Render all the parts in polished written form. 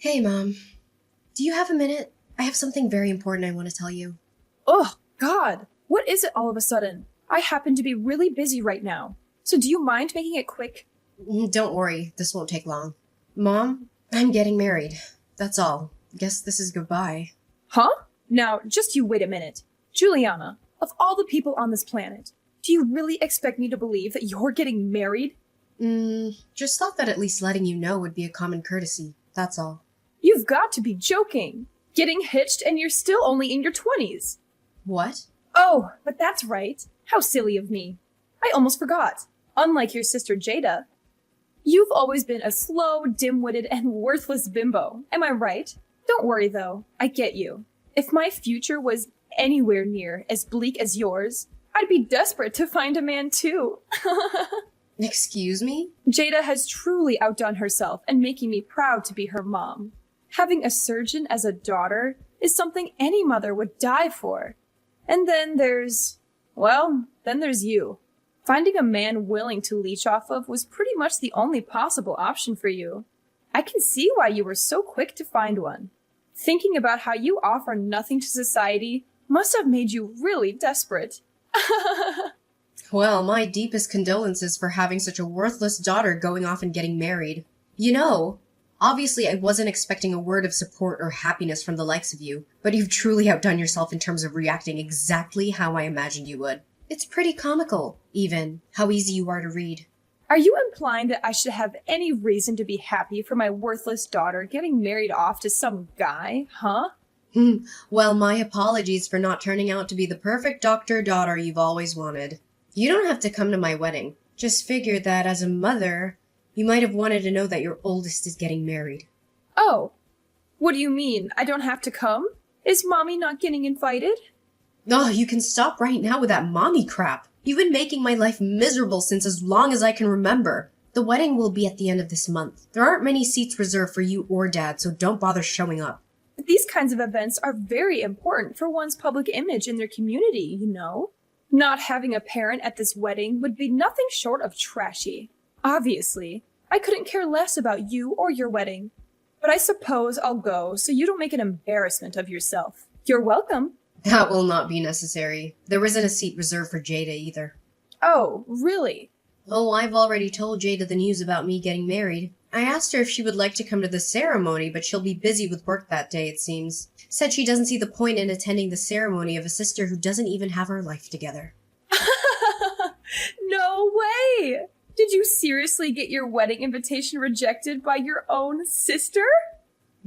Hey, Mom. Do you have a minute? I have something very important I want to tell you. Oh, God. What is it all of a sudden? I happen to be really busy right now. So do you mind making it quick? Don't worry, this won't take long. Mom, I'm getting married. That's all. Guess this is goodbye. Huh? Now, just you wait a minute. Juliana, of all the people on this planet, do you really expect me to believe that you're getting married? Just thought that at least letting you know would be a common courtesy. That's all. You've got to be joking. Getting hitched and you're still only in your 20s. What? Oh, but that's right. How silly of me. I almost forgot. Unlike your sister Jada, you've always been a slow, dim-witted, and worthless bimbo. Am I right? Don't worry, though. I get you. If my future was anywhere near as bleak as yours, I'd be desperate to find a man, too. Excuse me? Jada has truly outdone herself and making me proud to be her mom. Having a surgeon as a daughter is something any mother would die for. And then there's you. Finding a man willing to leech off of was pretty much the only possible option for you. I can see why you were so quick to find one. Thinking about how you offer nothing to society must have made you really desperate. Well, my deepest condolences for having such a worthless daughter going off and getting married. Obviously I wasn't expecting a word of support or happiness from the likes of you, but you've truly outdone yourself in terms of reacting exactly how I imagined you would. It's pretty comical, even, how easy you are to read. Are you implying that I should have any reason to be happy for my worthless daughter getting married off to some guy, huh? Well, my apologies for not turning out to be the perfect doctor-daughter you've always wanted. You don't have to come to my wedding. Just figured that as a mother, you might have wanted to know that your oldest is getting married. Oh, what do you mean? I don't have to come? Is Mommy not getting invited? Oh, you can stop right now with that mommy crap. You've been making my life miserable since as long as I can remember. The wedding will be at the end of this month. There aren't many seats reserved for you or Dad, so don't bother showing up. But these kinds of events are very important for one's public image in their community, you know? Not having a parent at this wedding would be nothing short of trashy. Obviously, I couldn't care less about you or your wedding. But I suppose I'll go so you don't make an embarrassment of yourself. You're welcome. That will not be necessary. There isn't a seat reserved for Jada either. Oh, really? Oh, I've already told Jada the news about me getting married. I asked her if she would like to come to the ceremony, but she'll be busy with work that day, it seems. Said she doesn't see the point in attending the ceremony of a sister who doesn't even have her life together. No way! Did you seriously get your wedding invitation rejected by your own sister?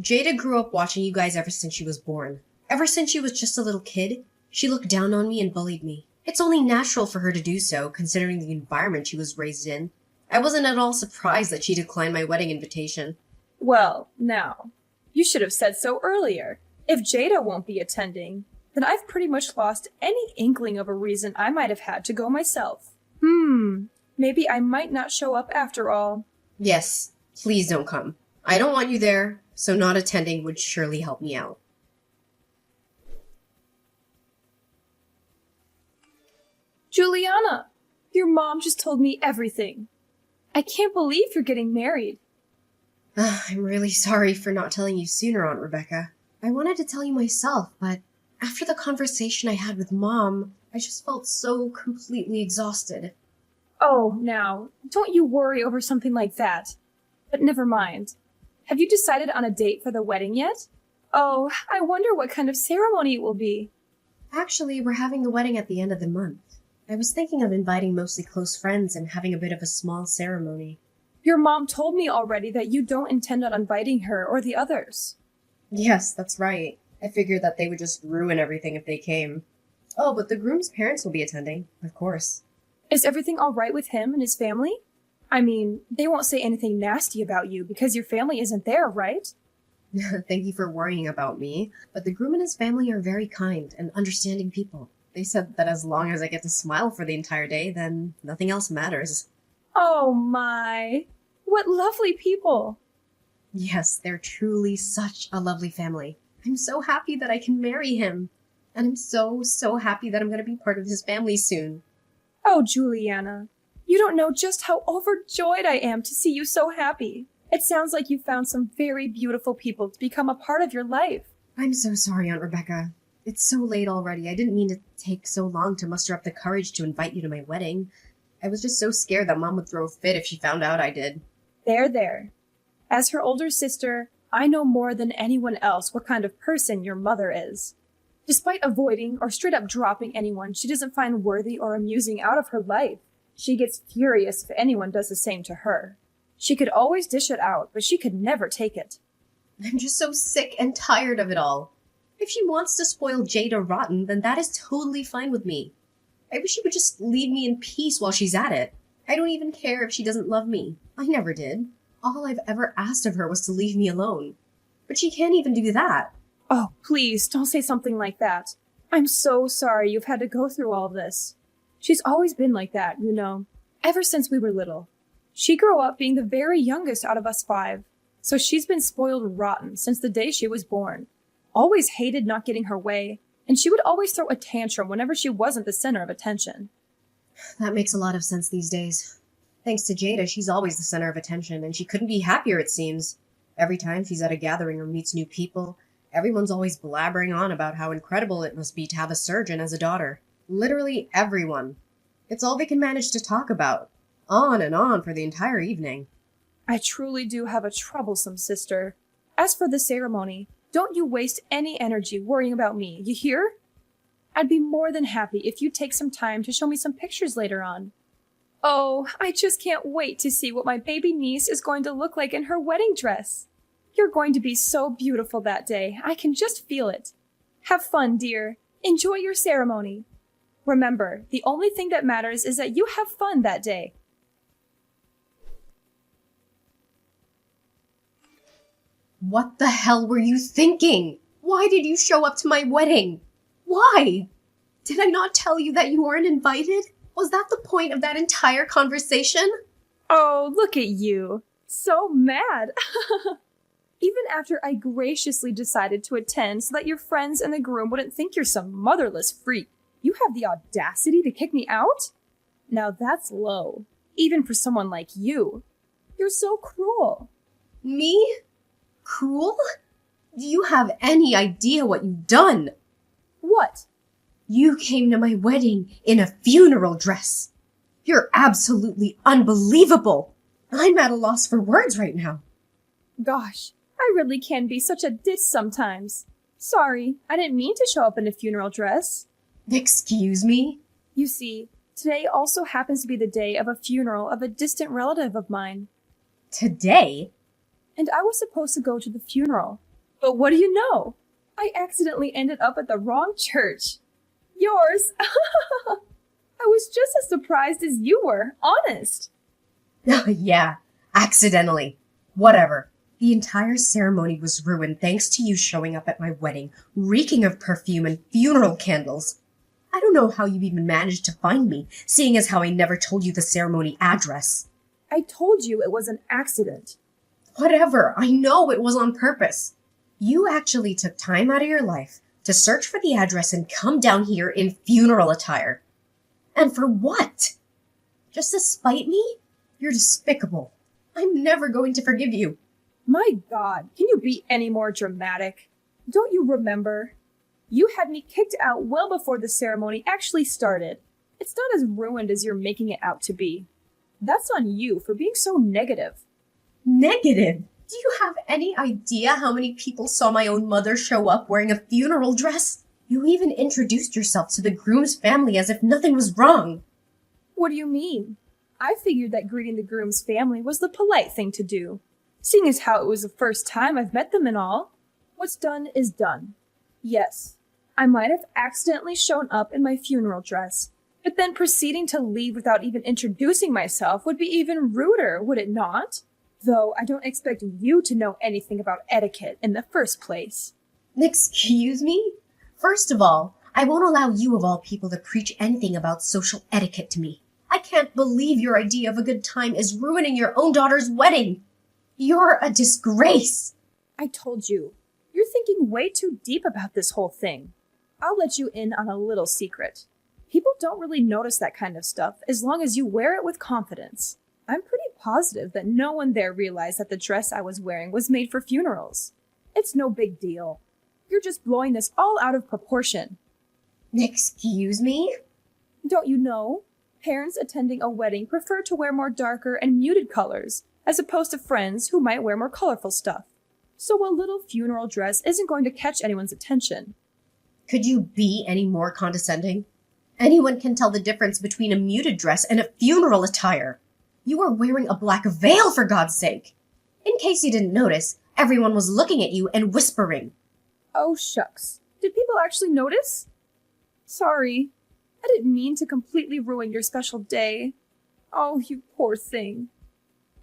Jada grew up watching you guys ever since she was born. Ever since she was just a little kid, she looked down on me and bullied me. It's only natural for her to do so, considering the environment she was raised in. I wasn't at all surprised that she declined my wedding invitation. Well, now, you should have said so earlier. If Jada won't be attending, then I've pretty much lost any inkling of a reason I might have had to go myself. Maybe I might not show up after all. Yes, please don't come. I don't want you there, so not attending would surely help me out. Juliana, your mom just told me everything. I can't believe you're getting married. I'm really sorry for not telling you sooner, Aunt Rebecca. I wanted to tell you myself, but after the conversation I had with Mom, I just felt so completely exhausted. Oh, now, don't you worry over something like that. But never mind. Have you decided on a date for the wedding yet? Oh, I wonder what kind of ceremony it will be. Actually, we're having the wedding at the end of the month. I was thinking of inviting mostly close friends and having a bit of a small ceremony. Your mom told me already that you don't intend on inviting her or the others. Yes, that's right. I figured that they would just ruin everything if they came. Oh, but the groom's parents will be attending, of course. Is everything all right with him and his family? I mean, they won't say anything nasty about you because your family isn't there, right? Thank you for worrying about me, but the groom and his family are very kind and understanding people. They said that as long as I get to smile for the entire day, then nothing else matters. Oh my, what lovely people. Yes, they're truly such a lovely family. I'm so happy that I can marry him. And I'm so happy that I'm going to be part of his family soon. Oh, Juliana, you don't know just how overjoyed I am to see you so happy. It sounds like you found some very beautiful people to become a part of your life. I'm so sorry, Aunt Rebecca. It's so late already. I didn't mean to take so long to muster up the courage to invite you to my wedding. I was just so scared that Mom would throw a fit if she found out I did. There. As her older sister, I know more than anyone else what kind of person your mother is. Despite avoiding or straight up dropping anyone she doesn't find worthy or amusing out of her life, she gets furious if anyone does the same to her. She could always dish it out, but she could never take it. I'm just so sick and tired of it all. If she wants to spoil Jada rotten, then that is totally fine with me. I wish she would just leave me in peace while she's at it. I don't even care if she doesn't love me. I never did. All I've ever asked of her was to leave me alone. But she can't even do that. Oh, please, don't say something like that. I'm so sorry you've had to go through all this. She's always been like that, you know, ever since we were little. She grew up being the very youngest out of us 5, so she's been spoiled rotten since the day she was born. Always hated not getting her way, and she would always throw a tantrum whenever she wasn't the center of attention. That makes a lot of sense these days. Thanks to Jada, she's always the center of attention, and she couldn't be happier, it seems. Every time she's at a gathering or meets new people, everyone's always blabbering on about how incredible it must be to have a surgeon as a daughter. Literally everyone. It's all they can manage to talk about. On and on for the entire evening. I truly do have a troublesome sister. As for the ceremony, don't you waste any energy worrying about me, you hear? I'd be more than happy if you'd take some time to show me some pictures later on. Oh, I just can't wait to see what my baby niece is going to look like in her wedding dress. You're going to be so beautiful that day. I can just feel it. Have fun, dear. Enjoy your ceremony. Remember, the only thing that matters is that you have fun that day. What the hell were you thinking? Why did you show up to my wedding? Why? Did I not tell you that you weren't invited? Was that the point of that entire conversation? Oh, look at you. So mad. Even after I graciously decided to attend so that your friends and the groom wouldn't think you're some motherless freak, you have the audacity to kick me out? Now that's low, even for someone like you. You're so cruel. Me? Cruel? Do you have any idea what you've done? What? You came to my wedding in a funeral dress. You're absolutely unbelievable. I'm at a loss for words right now. Gosh, I really can be such a ditz sometimes. Sorry, I didn't mean to show up in a funeral dress. Excuse me? You see, today also happens to be the day of a funeral of a distant relative of mine. Today? And I was supposed to go to the funeral. But what do you know? I accidentally ended up at the wrong church. Yours. I was just as surprised as you were, honest. Yeah, accidentally. Whatever. The entire ceremony was ruined thanks to you showing up at my wedding, reeking of perfume and funeral candles. I don't know how you even managed to find me, seeing as how I never told you the ceremony address. I told you it was an accident. Whatever, I know it was on purpose. You actually took time out of your life to search for the address and come down here in funeral attire. And for what? Just to spite me? You're despicable. I'm never going to forgive you. My God, can you be any more dramatic? Don't you remember? You had me kicked out well before the ceremony actually started. It's not as ruined as you're making it out to be. That's on you for being so negative. Negative? Do you have any idea how many people saw my own mother show up wearing a funeral dress? You even introduced yourself to the groom's family as if nothing was wrong. What do you mean? I figured that greeting the groom's family was the polite thing to do, seeing as how it was the first time I've met them and all. What's done is done. Yes, I might have accidentally shown up in my funeral dress, but then proceeding to leave without even introducing myself would be even ruder, would it not? Though I don't expect you to know anything about etiquette in the first place. Excuse me? First of all, I won't allow you of all people to preach anything about social etiquette to me. I can't believe your idea of a good time is ruining your own daughter's wedding. You're a disgrace. I told you, you're thinking way too deep about this whole thing. I'll let you in on a little secret. People don't really notice that kind of stuff as long as you wear it with confidence. I'm pretty positive that no one there realized that the dress I was wearing was made for funerals. It's no big deal. You're just blowing this all out of proportion. Excuse me? Don't you know? Parents attending a wedding prefer to wear more darker and muted colors, as opposed to friends who might wear more colorful stuff. So a little funeral dress isn't going to catch anyone's attention. Could you be any more condescending? Anyone can tell the difference between a muted dress and a funeral attire. You are wearing a black veil, for God's sake. In case you didn't notice, everyone was looking at you and whispering. Oh, shucks. Did people actually notice? Sorry. I didn't mean to completely ruin your special day. Oh, you poor thing.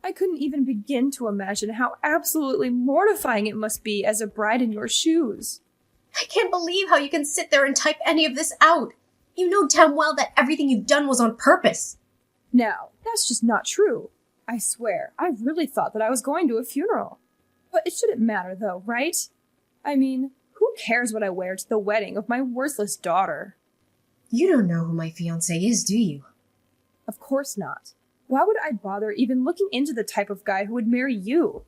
I couldn't even begin to imagine how absolutely mortifying it must be as a bride in your shoes. I can't believe how you can sit there and type any of this out. You know damn well that everything you've done was on purpose. Now, that's just not true. I swear, I really thought that I was going to a funeral. But it shouldn't matter though, right? I mean, who cares what I wear to the wedding of my worthless daughter? You don't know who my fiancé is, do you? Of course not. Why would I bother even looking into the type of guy who would marry you?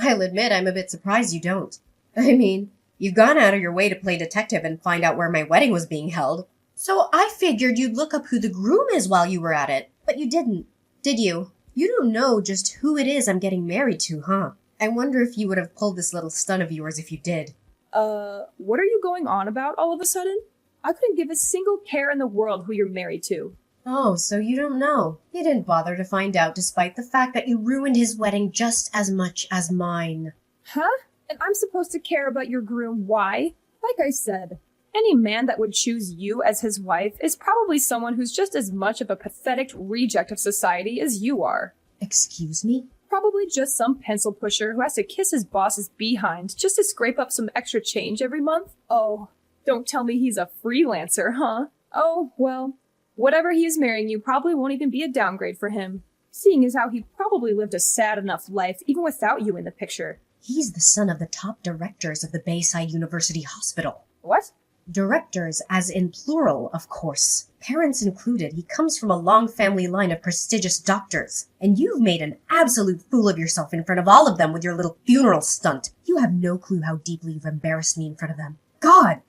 I'll admit I'm a bit surprised you don't. I mean, you've gone out of your way to play detective and find out where my wedding was being held. So I figured you'd look up who the groom is while you were at it. But you didn't, did you? You don't know just who it is I'm getting married to, huh? I wonder if you would have pulled this little stunt of yours if you did. What are you going on about all of a sudden? I couldn't give a single care in the world who you're married to. Oh, so you don't know. You didn't bother to find out despite the fact that you ruined his wedding just as much as mine. Huh? And I'm supposed to care about your groom? Why? Like I said, any man that would choose you as his wife is probably someone who's just as much of a pathetic reject of society as you are. Excuse me? Probably just some pencil pusher who has to kiss his boss's behind just to scrape up some extra change every month. Oh, don't tell me he's a freelancer, huh? Oh, well, whatever he is marrying you probably won't even be a downgrade for him, seeing as how he probably lived a sad enough life even without you in the picture. He's the son of the top directors of the Bayside University Hospital. What? Directors, as in plural, of course. Parents included, he comes from a long family line of prestigious doctors. And you've made an absolute fool of yourself in front of all of them with your little funeral stunt. You have no clue how deeply you've embarrassed me in front of them. God!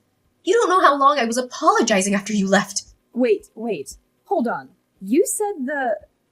You don't know how long I was apologizing after you left. Wait. Hold on. You said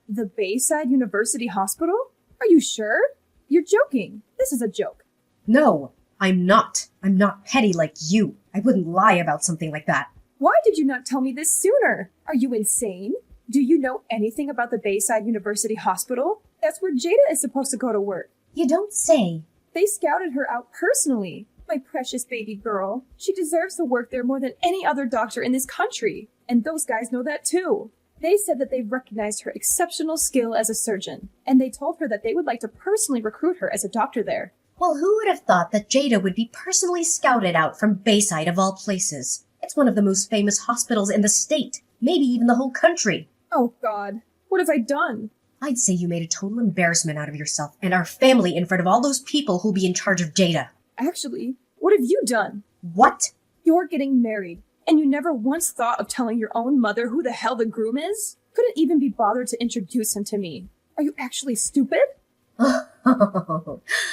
the Bayside University Hospital? Are you sure? You're joking. This is a joke. No, I'm not. I'm not petty like you. I wouldn't lie about something like that. Why did you not tell me this sooner? Are you insane? Do you know anything about the Bayside University Hospital? That's where Jada is supposed to go to work. You don't say. They scouted her out personally. My precious baby girl. She deserves to work there more than any other doctor in this country. And those guys know that too. They said that they recognized her exceptional skill as a surgeon, and they told her that they would like to personally recruit her as a doctor there. Well, who would have thought that Jada would be personally scouted out from Bayside of all places? It's one of the most famous hospitals in the state, maybe even the whole country. Oh, God. What have I done? I'd say you made a total embarrassment out of yourself and our family in front of all those people who'll be in charge of Jada. Actually, what have you done? What? You're getting married, and you never once thought of telling your own mother who the hell the groom is? Couldn't even be bothered to introduce him to me. Are you actually stupid?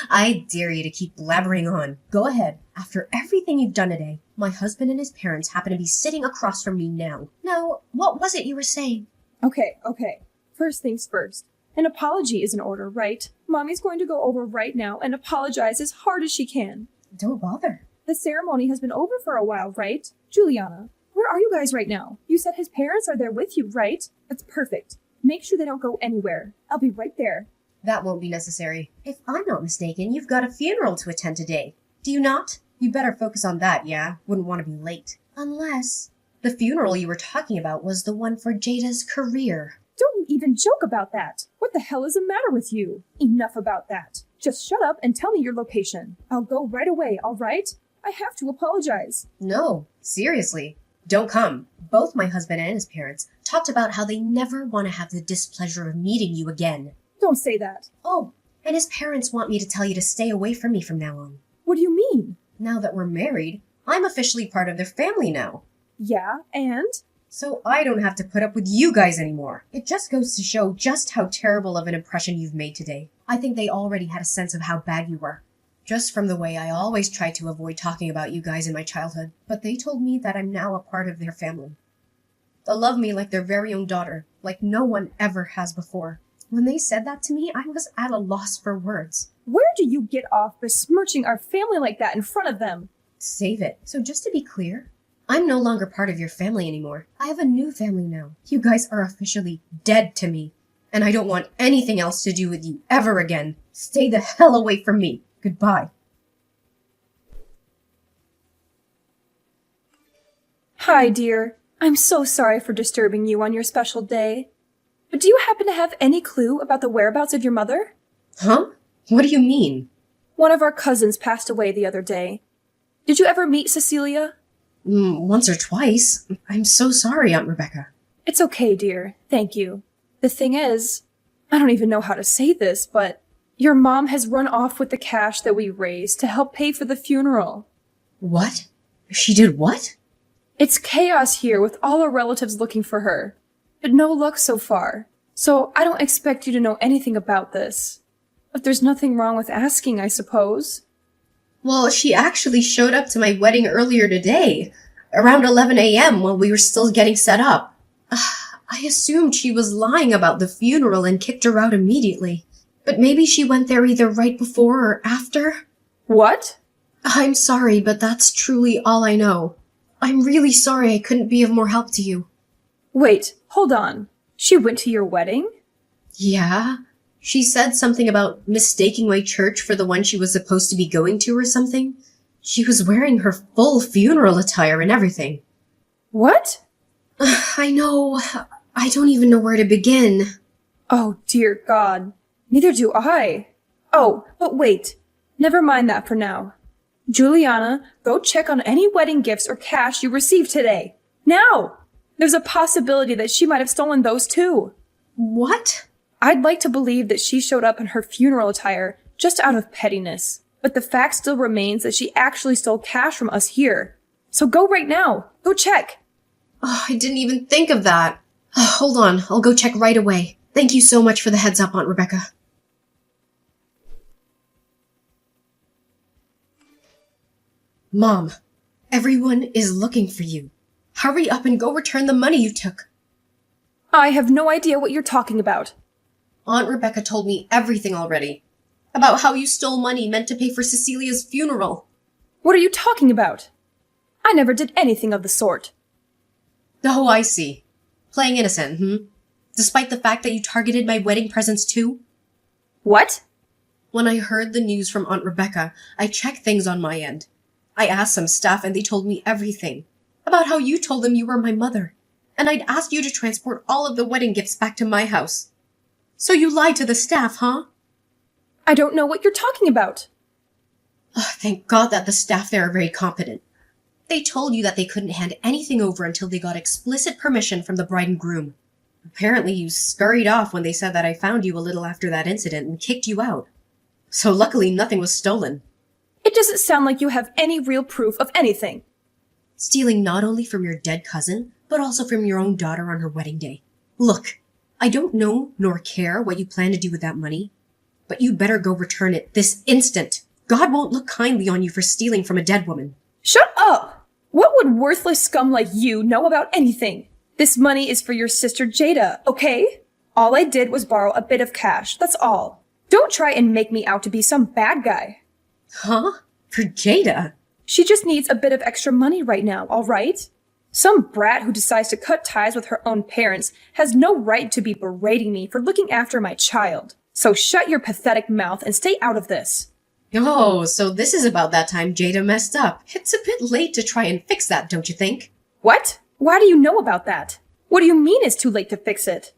I dare you to keep blabbering on. Go ahead. After everything you've done today, my husband and his parents happen to be sitting across from me now. Now, what was it you were saying? Okay. First things first. An apology is in order, right? Mommy's going to go over right now and apologize as hard as she can. Don't bother. The ceremony has been over for a while, right? Juliana, where are you guys right now? You said his parents are there with you, right? That's perfect. Make sure they don't go anywhere. I'll be right there. That won't be necessary. If I'm not mistaken, you've got a funeral to attend today. Do you not? You better focus on that, yeah? Wouldn't want to be late. Unless the funeral you were talking about was the one for Jada's career. Don't you even joke about that. What the hell is the matter with you? Enough about that. Just shut up and tell me your location. I'll go right away, all right? I have to apologize. No, seriously. Don't come. Both my husband and his parents talked about how they never want to have the displeasure of meeting you again. Don't say that. Oh, and his parents want me to tell you to stay away from me from now on. What do you mean? Now that we're married, I'm officially part of their family now. Yeah, and? So I don't have to put up with you guys anymore. It just goes to show just how terrible of an impression you've made today. I think they already had a sense of how bad you were. Just from the way I always tried to avoid talking about you guys in my childhood. But they told me that I'm now a part of their family. They'll love me like their very own daughter, like no one ever has before. When they said that to me, I was at a loss for words. Where do you get off besmirching our family like that in front of them? Save it. So just to be clear, I'm no longer part of your family anymore. I have a new family now. You guys are officially dead to me. And I don't want anything else to do with you ever again. Stay the hell away from me. Goodbye. Hi, dear. I'm so sorry for disturbing you on your special day. But do you happen to have any clue about the whereabouts of your mother? Huh? What do you mean? One of our cousins passed away the other day. Did you ever meet Cecilia? Once or twice. I'm so sorry, Aunt Rebecca. It's okay, dear. Thank you. The thing is, I don't even know how to say this, but your mom has run off with the cash that we raised to help pay for the funeral. What? She did what? It's chaos here with all our relatives looking for her, but no luck so far. So I don't expect you to know anything about this. But there's nothing wrong with asking, I suppose. Well, she actually showed up to my wedding earlier today, around 11 a.m. while we were still getting set up. I assumed she was lying about the funeral and kicked her out immediately. But maybe she went there either right before or after? What? I'm sorry, but that's truly all I know. I'm really sorry I couldn't be of more help to you. Wait, hold on. She went to your wedding? Yeah? She said something about mistaking my church for the one she was supposed to be going to or something. She was wearing her full funeral attire and everything. What? I know. I don't even know where to begin. Oh, dear God. Neither do I. Oh, but wait. Never mind that for now. Juliana, go check on any wedding gifts or cash you received today. Now! There's a possibility that she might have stolen those too. What? I'd like to believe that she showed up in her funeral attire just out of pettiness, but the fact still remains that she actually stole cash from us here. So go right now. Go check. Oh, I didn't even think of that. Hold on, I'll go check right away. Thank you so much for the heads up, Aunt Rebecca. Mom, everyone is looking for you. Hurry up and go return the money you took. I have no idea what you're talking about. Aunt Rebecca told me everything already. About how you stole money meant to pay for Cecilia's funeral. What are you talking about? I never did anything of the sort. Oh, I see. Playing innocent, Despite the fact that you targeted my wedding presents too? What? When I heard the news from Aunt Rebecca, I checked things on my end. I asked some staff and they told me everything. About how you told them you were my mother. And I'd asked you to transport all of the wedding gifts back to my house. So you lied to the staff, huh? I don't know what you're talking about. Oh, thank God that the staff there are very competent. They told you that they couldn't hand anything over until they got explicit permission from the bride and groom. Apparently you scurried off when they said that I found you a little after that incident and kicked you out. So luckily nothing was stolen. It doesn't sound like you have any real proof of anything. Stealing not only from your dead cousin, but also from your own daughter on her wedding day. Look, I don't know nor care what you plan to do with that money, but you better go return it this instant. God won't look kindly on you for stealing from a dead woman. Shut up! What would worthless scum like you know about anything? This money is for your sister Jada, okay? All I did was borrow a bit of cash, that's all. Don't try and make me out to be some bad guy. Huh? For Jada? She just needs a bit of extra money right now, all right? Some brat who decides to cut ties with her own parents has no right to be berating me for looking after my child. So shut your pathetic mouth and stay out of this. Oh, so this is about that time Jada messed up. It's a bit late to try and fix that, don't you think? What? Why do you know about that? What do you mean it's too late to fix it?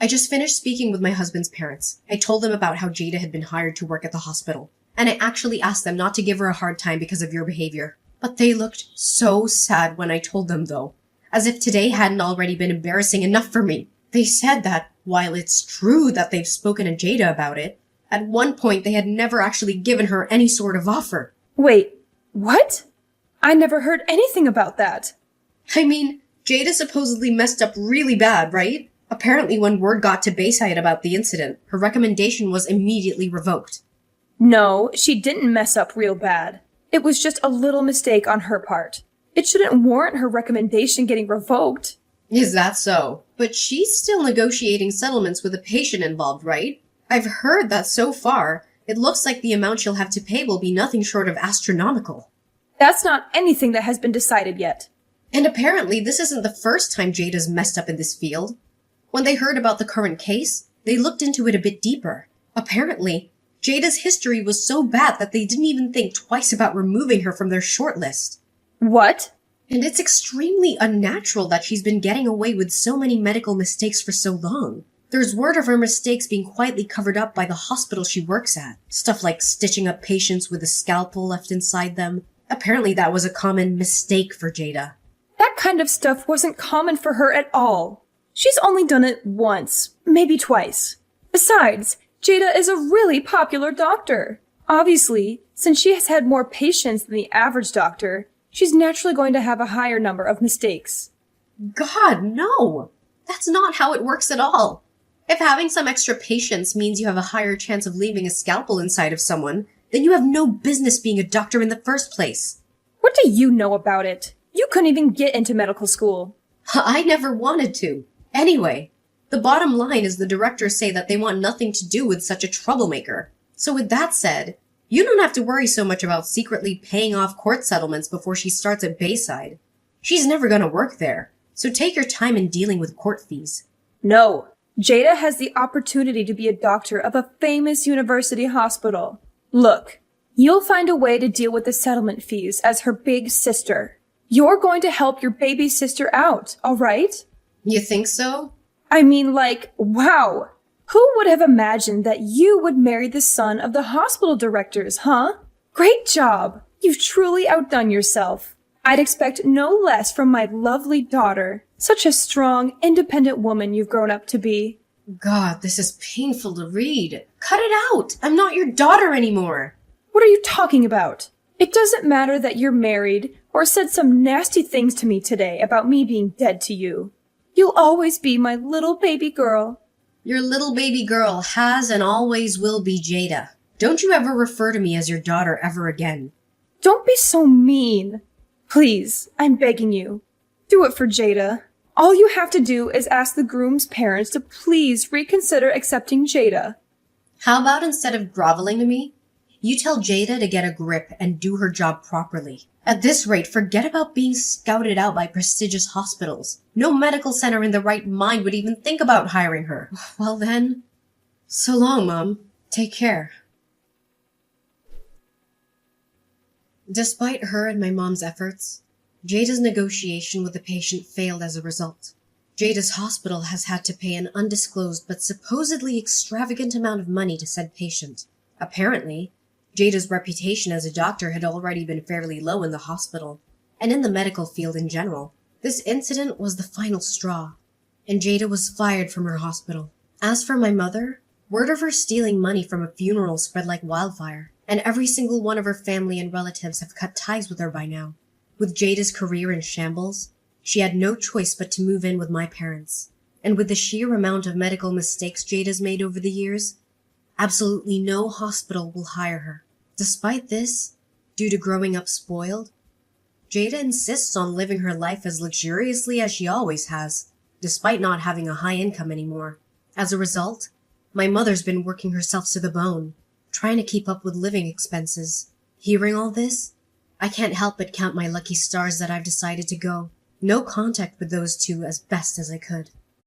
I just finished speaking with my husband's parents. I told them about how Jada had been hired to work at the hospital. And I actually asked them not to give her a hard time because of your behavior. But they looked so sad when I told them, though. As if today hadn't already been embarrassing enough for me. They said that, while it's true that they've spoken to Jada about it, at one point they had never actually given her any sort of offer. Wait, what? I never heard anything about that. I mean, Jada supposedly messed up really bad, right? Apparently when word got to Bayside about the incident, her recommendation was immediately revoked. No, she didn't mess up real bad. It was just a little mistake on her part. It shouldn't warrant her recommendation getting revoked. Is that so? But she's still negotiating settlements with a patient involved, right? I've heard that so far, it looks like the amount she'll have to pay will be nothing short of astronomical. That's not anything that has been decided yet. And apparently this isn't the first time Jada's messed up in this field. When they heard about the current case, they looked into it a bit deeper. Apparently, Jada's history was so bad that they didn't even think twice about removing her from their shortlist. What? And it's extremely unnatural that she's been getting away with so many medical mistakes for so long. There's word of her mistakes being quietly covered up by the hospital she works at. Stuff like stitching up patients with a scalpel left inside them. Apparently that was a common mistake for Jada. That kind of stuff wasn't common for her at all. She's only done it once, maybe twice. Besides, Jada is a really popular doctor. Obviously, since she has had more patients than the average doctor, she's naturally going to have a higher number of mistakes. God, no! That's not how it works at all. If having some extra patience means you have a higher chance of leaving a scalpel inside of someone, then you have no business being a doctor in the first place. What do you know about it? You couldn't even get into medical school. I never wanted to. Anyway, the bottom line is the directors say that they want nothing to do with such a troublemaker. So with that said, you don't have to worry so much about secretly paying off court settlements before she starts at Bayside. She's never gonna work there, so take your time in dealing with court fees. No, Jada has the opportunity to be a doctor of a famous university hospital. Look, you'll find a way to deal with the settlement fees as her big sister. You're going to help your baby sister out, all right? You think so? I mean, like, wow. Who would have imagined that you would marry the son of the hospital directors, huh? Great job. You've truly outdone yourself. I'd expect no less from my lovely daughter. Such a strong, independent woman you've grown up to be. God, this is painful to read. Cut it out! I'm not your daughter anymore! What are you talking about? It doesn't matter that you're married or said some nasty things to me today about me being dead to you. You'll always be my little baby girl. Your little baby girl has and always will be Jada. Don't you ever refer to me as your daughter ever again. Don't be so mean. Please, I'm begging you. Do it for Jada. All you have to do is ask the groom's parents to please reconsider accepting Jada. How about instead of groveling to me, you tell Jada to get a grip and do her job properly. At this rate, forget about being scouted out by prestigious hospitals. No medical center in their right mind would even think about hiring her. Well then, so long, Mom. Take care. Despite her and my mom's efforts, Jada's negotiation with the patient failed as a result. Jada's hospital has had to pay an undisclosed but supposedly extravagant amount of money to said patient. Apparently, Jada's reputation as a doctor had already been fairly low in the hospital, and in the medical field in general. This incident was the final straw, and Jada was fired from her hospital. As for my mother, word of her stealing money from a funeral spread like wildfire, and every single one of her family and relatives have cut ties with her by now. With Jada's career in shambles, she had no choice but to move in with my parents. And with the sheer amount of medical mistakes Jada's made over the years, absolutely no hospital will hire her. Despite this, due to growing up spoiled, Jada insists on living her life as luxuriously as she always has, despite not having a high income anymore. As a result, my mother's been working herself to the bone, trying to keep up with living expenses. Hearing all this, I can't help but count my lucky stars that I've decided to go. No contact with those two as best as I could.